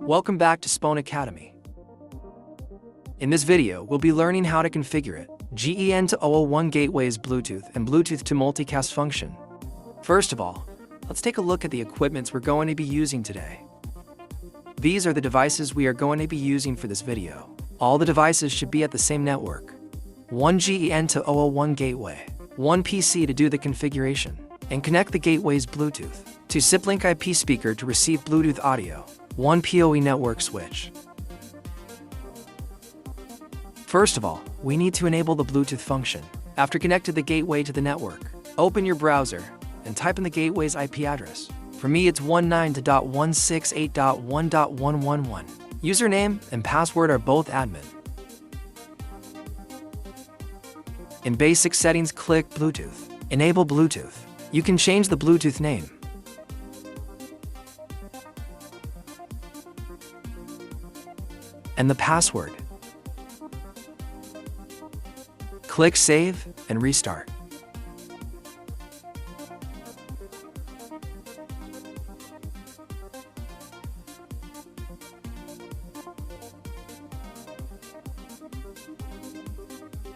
Welcome back to Spone Academy. In this video, we'll be learning how to configure it, GEN-2001 Gateway's Bluetooth and Bluetooth to Multicast function. First of all, let's take a look at the equipments we're going to be using today. These are the devices we are going to be using for this video. All the devices should be at the same network. One GEN-2001 gateway, one PC to do the configuration, and connect the gateway's Bluetooth to SIP-Link IP speaker to receive Bluetooth audio, one PoE network switch. First of all, we need to enable the Bluetooth function. After connected the gateway to the network, open your browser and type in the gateway's IP address. For me, it's 192.168.1.111. Username and password are both admin. In basic settings, click Bluetooth. Enable Bluetooth. You can change the Bluetooth name. And the password. Click Save and restart.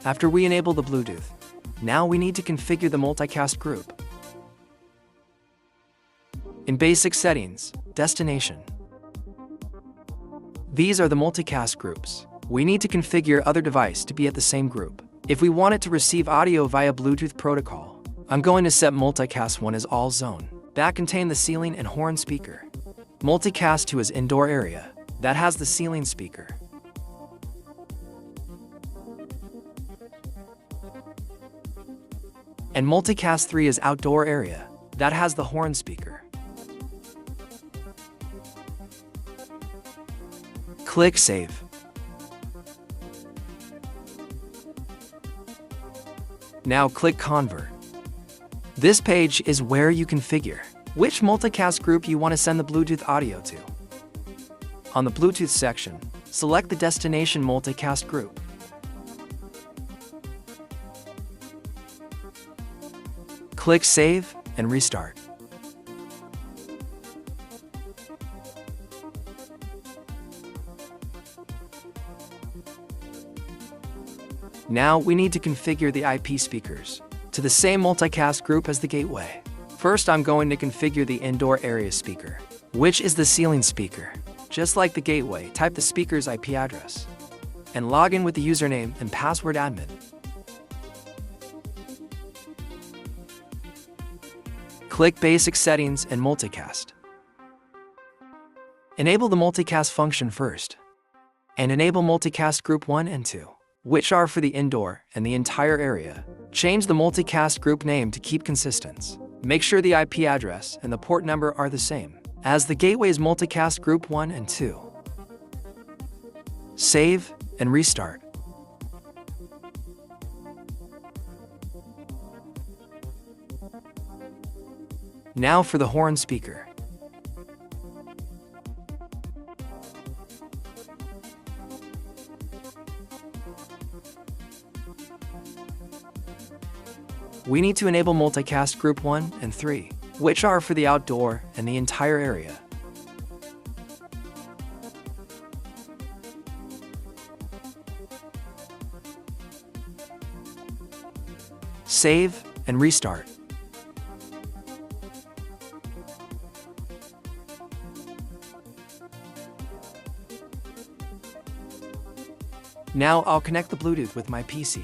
After we enable the Bluetooth, now we need to configure the multicast group. In basic settings, destination. These are the multicast groups. We need to configure other device to be at the same group. If we want it to receive audio via Bluetooth protocol, I'm going to set multicast 1 as all zone. That contain the ceiling and horn speaker. Multicast 2 is indoor area. That has the ceiling speaker. And multicast 3 is outdoor area. That has the horn speaker. Click Save. Now click Convert. This page is where you configure which multicast group you want to send the Bluetooth audio to. On the Bluetooth section, select the destination multicast group. Click Save and restart. Now we need to configure the IP speakers to the same multicast group as the gateway. First, I'm going to configure the indoor area speaker, which is the ceiling speaker. Just like the gateway, type the speaker's IP address and log in with the username and password admin. Click Basic Settings and Multicast. Enable the multicast function first, and enable multicast group 1 and 2, which are for the indoor and the entire area. Change the multicast group name to keep consistent. Make sure the IP address and the port number are the same as the gateway's multicast group 1 and 2. Save and restart. Now for the horn speaker. We need to enable multicast group 1 and 3, which are for the outdoor and the entire area. Save and restart. Now I'll connect the Bluetooth with my PC.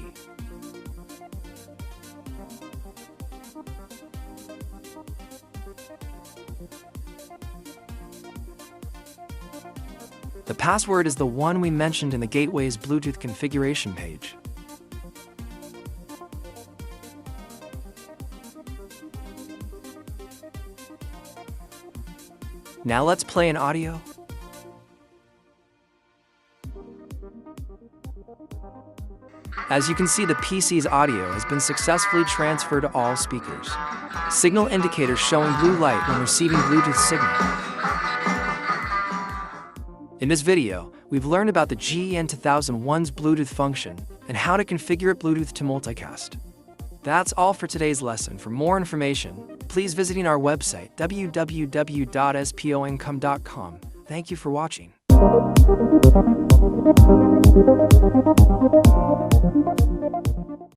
The password is the one we mentioned in the gateway's Bluetooth configuration page. Now let's play an audio. As you can see, the PC's audio has been successfully transferred to all speakers. Signal indicator showing blue light when receiving Bluetooth signal. In this video, we've learned about the GEN-2001's Bluetooth function and how to configure it Bluetooth to multicast. That's all for today's lesson. For more information, please visiting our website www.spoincome.com. Thank you for watching.